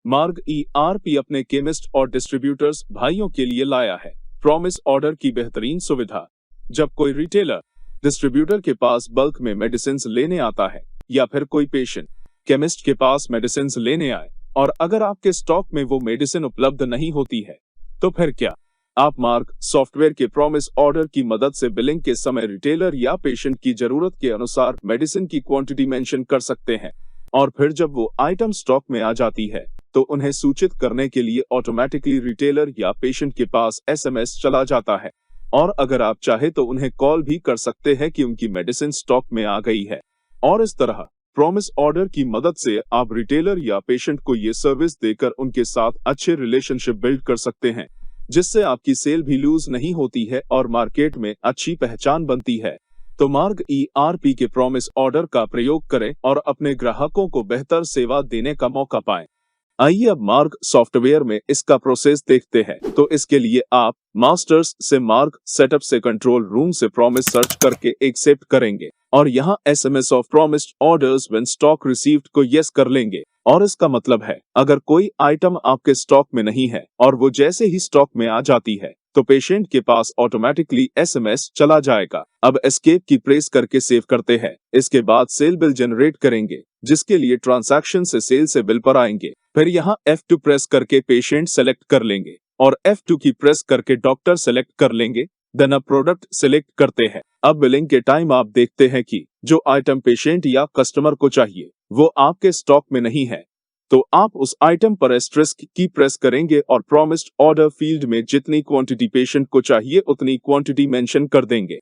मार्ग ERP अपने chemist और डिस्ट्रीब्यूटर्स भाइयों के लिए लाया है प्रॉमिस ऑर्डर की बेहतरीन सुविधा। जब कोई रिटेलर डिस्ट्रीब्यूटर के पास बल्क में मेडिसिन लेने आता है या फिर कोई पेशेंट केमिस्ट के पास मेडिसिन लेने आए और अगर आपके स्टॉक में वो मेडिसिन उपलब्ध नहीं होती है तो फिर क्या आप मार्ग सॉफ्टवेयर के प्रॉमिस ऑर्डर की मदद से बिलिंग के समय रिटेलर या पेशेंट की जरूरत के अनुसार मेडिसिन की क्वांटिटी मेंशन कर सकते हैं और फिर जब वो आइटम स्टॉक में आ जाती है तो उन्हें सूचित करने के लिए ऑटोमेटिकली रिटेलर या पेशेंट के पास SMS चला जाता है और अगर आप चाहे तो उन्हें कॉल भी कर सकते हैं कि उनकी मेडिसिन स्टॉक में आ गई है। और इस तरह प्रॉमिस ऑर्डर की मदद से आप रिटेलर या पेशेंट को ये सर्विस देकर उनके साथ अच्छे रिलेशनशिप बिल्ड कर सकते हैं, जिससे आपकी सेल भी लूज नहीं होती है और मार्केट में अच्छी पहचान बनती है। तो मार्ग ERP के प्रॉमिस ऑर्डर का प्रयोग करें और अपने ग्राहकों को बेहतर सेवा देने का मौका पाएं। आइए अब मार्ग सॉफ्टवेयर में इसका प्रोसेस देखते हैं। तो इसके लिए आप मास्टर्स से मार्ग सेटअप से कंट्रोल रूम से प्रॉमिस सर्च करके एक्सेप्ट करेंगे और यहाँ SMS of promised orders when stock received को यस कर लेंगे। और इसका मतलब है अगर कोई आइटम आपके स्टॉक में नहीं है और वो जैसे ही स्टॉक में आ जाती है तो पेशेंट के पास ऑटोमेटिकली SMS चला जाएगा। अब एस्केप की प्रेस करके सेव करते हैं। इसके बाद सेल बिल जनरेट करेंगे जिसके लिए ट्रांजैक्शन से सेल से बिल पर आएंगे। फिर यहाँ F2 प्रेस करके पेशेंट सेलेक्ट कर लेंगे और F2 की प्रेस करके डॉक्टर सेलेक्ट कर लेंगे। देन अब प्रोडक्ट सिलेक्ट करते हैं। अब बिलिंग के टाइम आप देखते हैं कि जो आइटम पेशेंट या कस्टमर को चाहिए वो आपके स्टॉक में नहीं है, तो आप उस आइटम पर एस्टेरिस्क की प्रेस करेंगे और प्रॉमिस्ड ऑर्डर फील्ड में जितनी क्वांटिटी पेशेंट को चाहिए उतनी क्वांटिटी मेंशन कर देंगे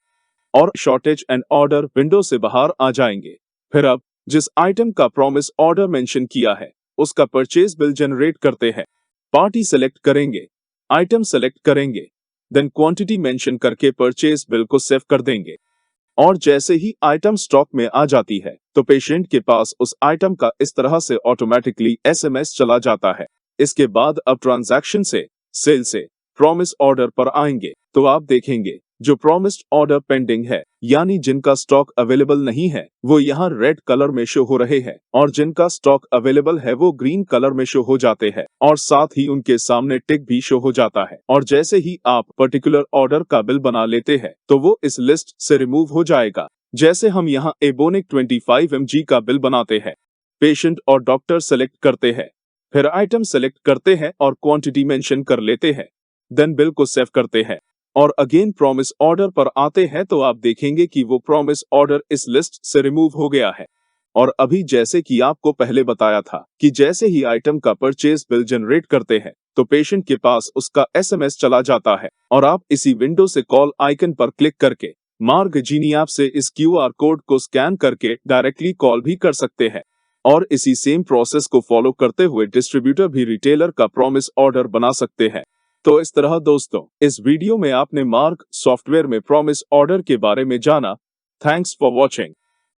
और शॉर्टेज एंड ऑर्डर विंडो से बाहर आ जाएंगे। फिर अब जिस आइटम का प्रॉमिस ऑर्डर मेंशन किया है उसका परचेज बिल जनरेट करते हैं। पार्टी सेलेक्ट करेंगे, आइटम सेलेक्ट करेंगे, देन क्वांटिटी मेंशन करके परचेज बिल को सेव कर देंगे और जैसे ही आइटम स्टॉक में आ जाती है तो पेशेंट के पास उस आइटम का इस तरह से ऑटोमेटिकली SMS चला जाता है। इसके बाद अब ट्रांजैक्शन से सेल से प्रॉमिस ऑर्डर पर आएंगे तो आप देखेंगे जो प्रॉमिस्ड ऑर्डर पेंडिंग है यानी जिनका स्टॉक अवेलेबल नहीं है वो यहाँ रेड कलर में शो हो रहे हैं और जिनका स्टॉक अवेलेबल है वो ग्रीन कलर में शो हो जाते हैं और साथ ही उनके सामने टिक भी शो हो जाता है। और जैसे ही आप पर्टिकुलर ऑर्डर का बिल बना लेते हैं तो वो इस लिस्ट से रिमूव हो जाएगा। जैसे हम यहाँ एबोनिक 25 mg का बिल बनाते हैं, पेशेंट और डॉक्टर सेलेक्ट करते हैं, फिर आइटम सेलेक्ट करते हैं और क्वांटिटी मेंशन कर लेते हैं, देन बिल को सेव करते हैं और अगेन प्रॉमिस ऑर्डर पर आते हैं तो आप देखेंगे कि वो प्रॉमिस ऑर्डर इस लिस्ट से रिमूव हो गया है। और अभी जैसे कि आपको पहले बताया था कि जैसे ही आइटम का परचेज बिल जनरेट करते हैं तो पेशेंट के पास उसका SMS चला जाता है और आप इसी विंडो से कॉल आइकन पर क्लिक करके मार्ग जीनी ऐप से इस QR कोड को स्कैन करके डायरेक्टली कॉल भी कर सकते हैं और इसी सेम प्रोसेस को फॉलो करते हुए डिस्ट्रीब्यूटर भी रिटेलर का प्रॉमिस ऑर्डर बना सकते हैं। तो इस तरह दोस्तों इस वीडियो में आपने मार्ग सॉफ्टवेयर में प्रॉमिस ऑर्डर के बारे में जाना। Thanks for watching.